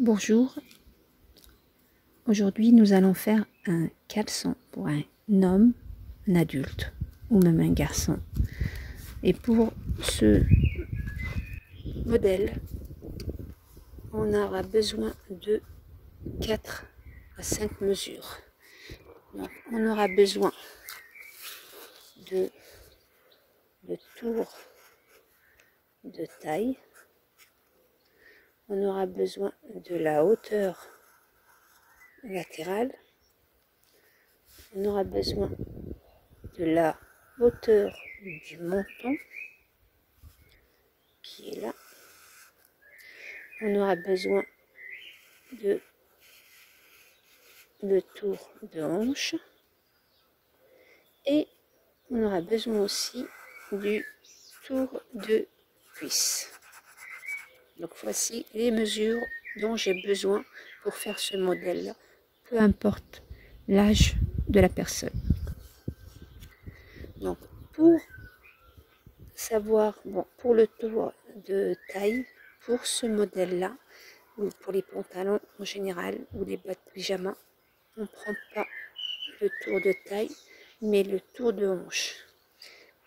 Bonjour, aujourd'hui nous allons faire un caleçon pour un homme, un adulte ou même un garçon. Et pour ce modèle, on aura besoin de 4 à 5 mesures. Donc, on aura besoin de le tour de taille. On aura besoin de la hauteur latérale. On aura besoin de la hauteur du menton qui est là. On aura besoin de le tour de hanche et on aura besoin aussi du tour de cuisse. Donc voici les mesures dont j'ai besoin pour faire ce modèle-là, peu importe l'âge de la personne. Donc pour savoir, pour le tour de taille, pour ce modèle-là, ou pour les pantalons en général, ou les bas de pyjama, on ne prend pas le tour de taille, mais le tour de hanche,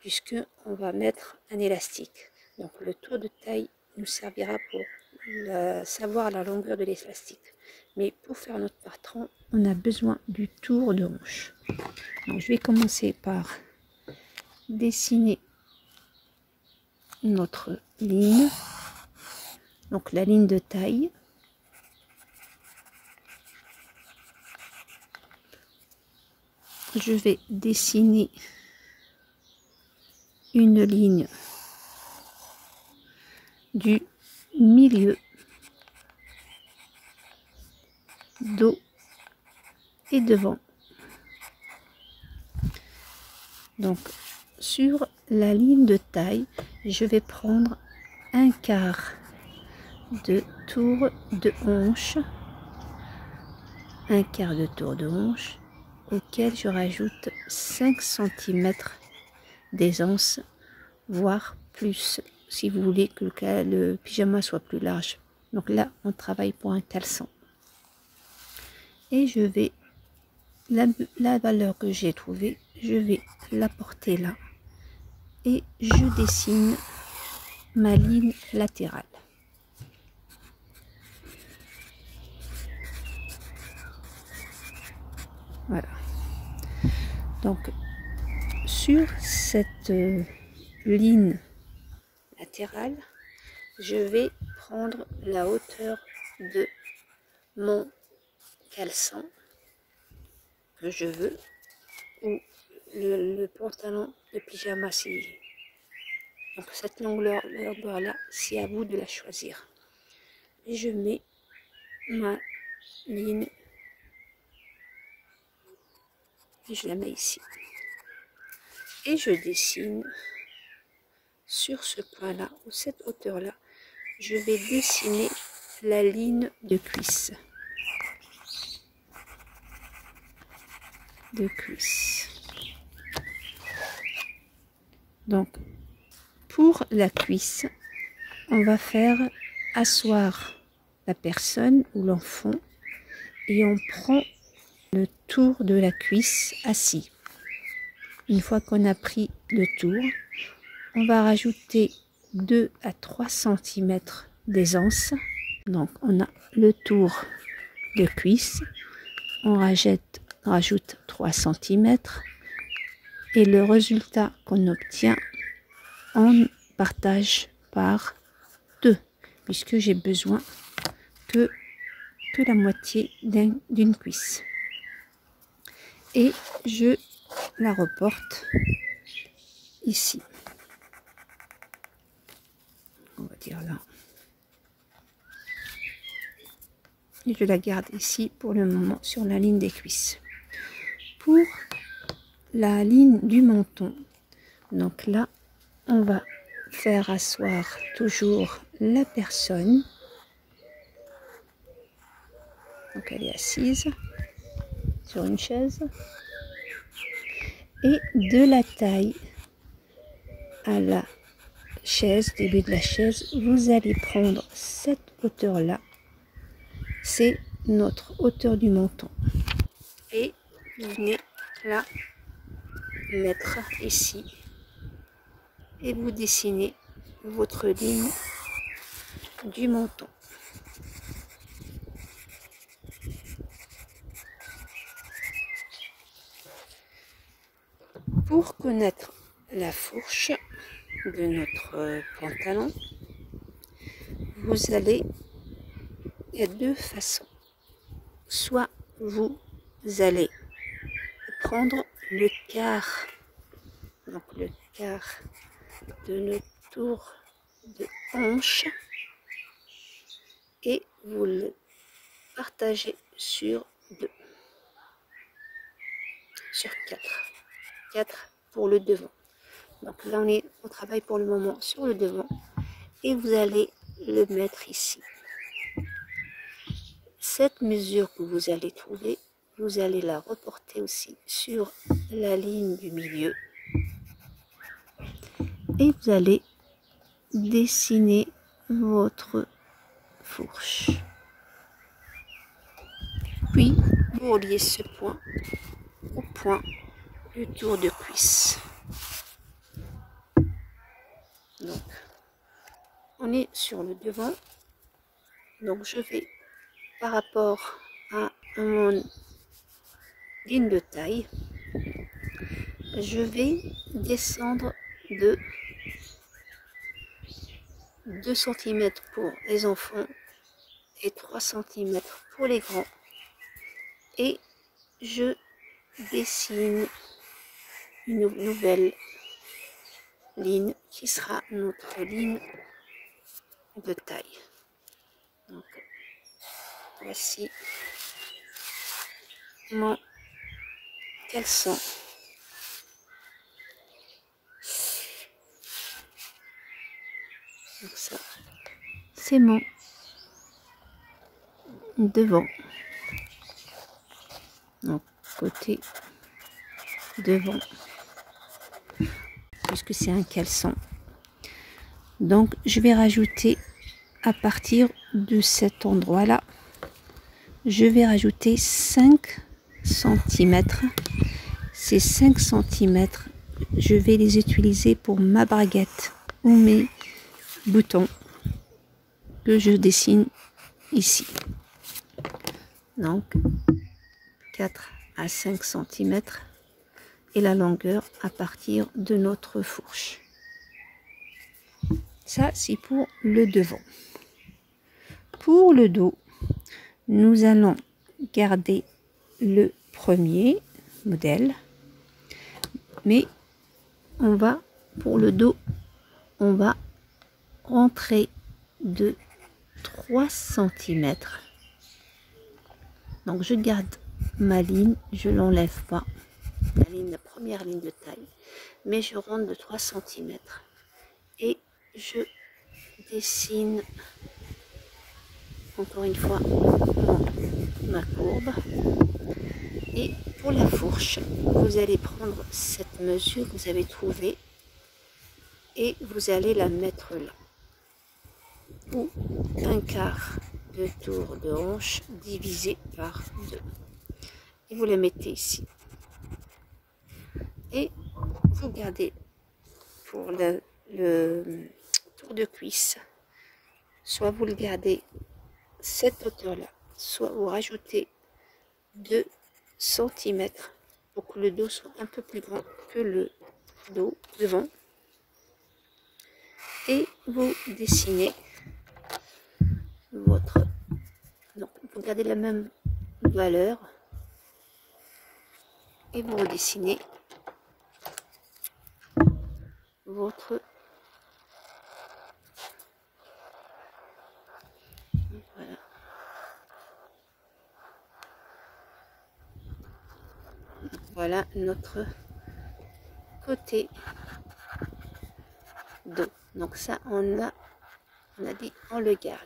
puisque on va mettre un élastique. Donc le tour de taille nous servira pour savoir la longueur de l'élastique. Mais pour faire notre patron, on a besoin du tour de hanche. Donc je vais commencer par dessiner notre ligne, donc la ligne de taille. Je vais dessiner une ligne du milieu, dos et devant. Donc sur la ligne de taille, je vais prendre un quart de tour de hanche, un quart de tour de hanche auquel je rajoute 5 cm d'aisance, voire plus si vous voulez que le pyjama soit plus large. Donc là on travaille pour un caleçon et je vais la valeur que j'ai trouvée, je vais la porter là et je dessine ma ligne latérale. Voilà. Donc sur cette ligne latérale, je vais prendre la hauteur de mon caleçon que je veux, ou le pantalon de pyjama. Donc cette longueur là, c'est à vous de la choisir. Et je mets ma ligne et je la mets ici. Et je dessine sur ce point-là, ou cette hauteur-là, je vais dessiner la ligne de cuisse. Donc pour la cuisse, on va faire asseoir la personne ou l'enfant et on prend le tour de la cuisse assis. Une fois qu'on a pris le tour, on va rajouter 2 à 3 cm d'aisance. Donc on a le tour de cuisse, on rajoute 3 cm et le résultat qu'on obtient, on partage par 2 puisque j'ai besoin que la moitié d'une cuisse. Et je la reporte ici. On va dire là. Et je la garde ici pour le moment sur la ligne des cuisses. Pour la ligne du menton, donc là, on va faire asseoir toujours la personne. Donc elle est assise sur une chaise. Et de la taille à la chaise, début de la chaise, vous allez prendre cette hauteur-là c'est notre hauteur du menton. Et vous venez là mettre ici et vous dessinez votre ligne du menton. Pour connaître la fourche de notre pantalon, vous allez, il y a deux façons. Soit vous allez prendre le quart, donc le quart de notre tour de hanche, et vous le partagez sur 2, sur 4 pour le devant. Donc là on travaille pour le moment sur le devant et vous allez le mettre ici. Cette mesure que vous allez trouver, vous allez la reporter aussi sur la ligne du milieu et vous allez dessiner votre fourche. Puis vous reliez ce point au point du tour de cuisse. Donc on est sur le devant, donc je vais par rapport à mon ligne de taille, je vais descendre de 2 cm pour les enfants et 3 cm pour les grands, et je dessine une nouvelle ligne qui sera notre ligne de taille. Donc voici mon caleçon. Donc ça, c'est mon devant. Donc côté devant, puisque c'est un caleçon. Donc je vais rajouter à partir de cet endroit là, je vais rajouter 5 cm. Ces 5 cm, je vais les utiliser pour ma braguette ou mes boutons que je dessine ici. Donc 4 à 5 cm et la longueur à partir de notre fourche. Ça, c'est pour le devant. Pour le dos, nous allons garder le premier modèle, mais on va, pour le dos, on va rentrer de 3 cm. Donc je garde ma ligne, je l'enlève pas, la première ligne de taille, mais je rentre de 3 cm et je dessine encore une fois ma courbe. Et pour la fourche, vous allez prendre cette mesure que vous avez trouvée et vous allez la mettre là, ou un quart de tour de hanche divisé par 2, et vous la mettez ici et vous gardez pour le tour de cuisse, soit vous le gardez cette hauteur là, soit vous rajoutez 2 cm pour que le dos soit un peu plus grand que le dos devant, et vous dessinez votre, donc vous gardez la même valeur et vous redessinez votre, voilà, voilà notre côté dos. Donc ça on a dit on le garde,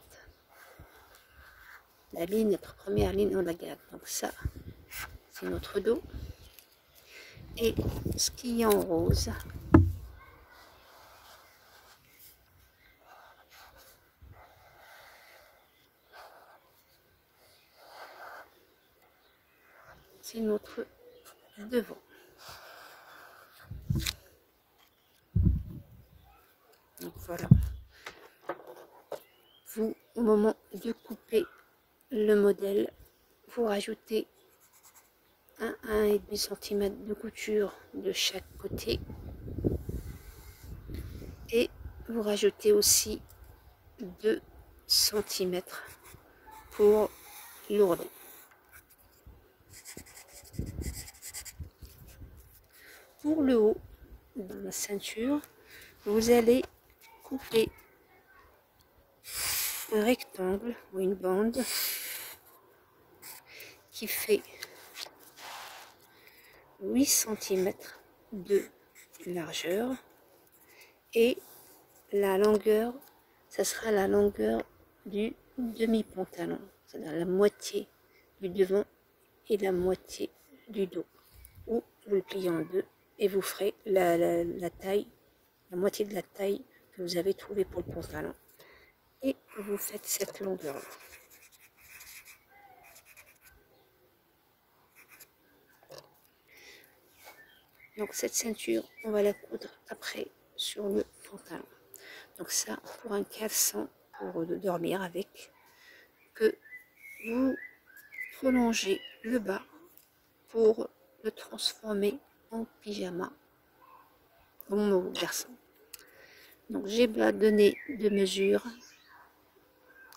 la ligne, notre première ligne on la garde. Donc ça c'est notre dos, et ce qui est en rose, c'est notre devant. Donc voilà. Vous, au moment de couper le modèle, vous rajoutez 1,5 cm de couture de chaque côté et vous rajoutez aussi 2 cm pour l'ourlet. Pour le haut de la ceinture, vous allez couper un rectangle ou une bande qui fait 8 cm de largeur et la longueur, ça sera la longueur du demi-pantalon, c'est-à-dire la moitié du devant et la moitié du dos, ou vous le pliez en deux et vous ferez la taille, la moitié de la taille que vous avez trouvée pour le pantalon, et vous faites cette longueur là. Donc cette ceinture, on va la coudre après sur le pantalon. Donc ça, pour un caleçon, pour dormir avec, que vous prolongez le bas pour le transformer en pyjama, comme au garçon. Donc j'ai donné de mesures,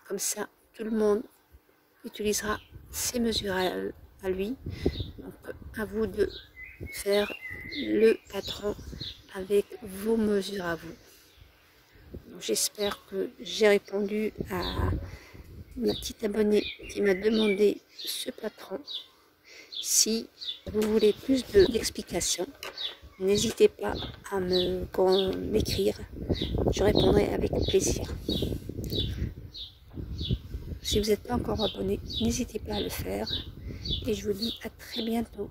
comme ça tout le monde utilisera ses mesures à lui. Donc à vous de faire le patron avec vos mesures à vous. J'espère que j'ai répondu à ma petite abonnée qui m'a demandé ce patron. Si vous voulez plus d'explications, n'hésitez pas à m'écrire, je répondrai avec plaisir. Si vous n'êtes pas encore abonné, n'hésitez pas à le faire et je vous dis à très bientôt.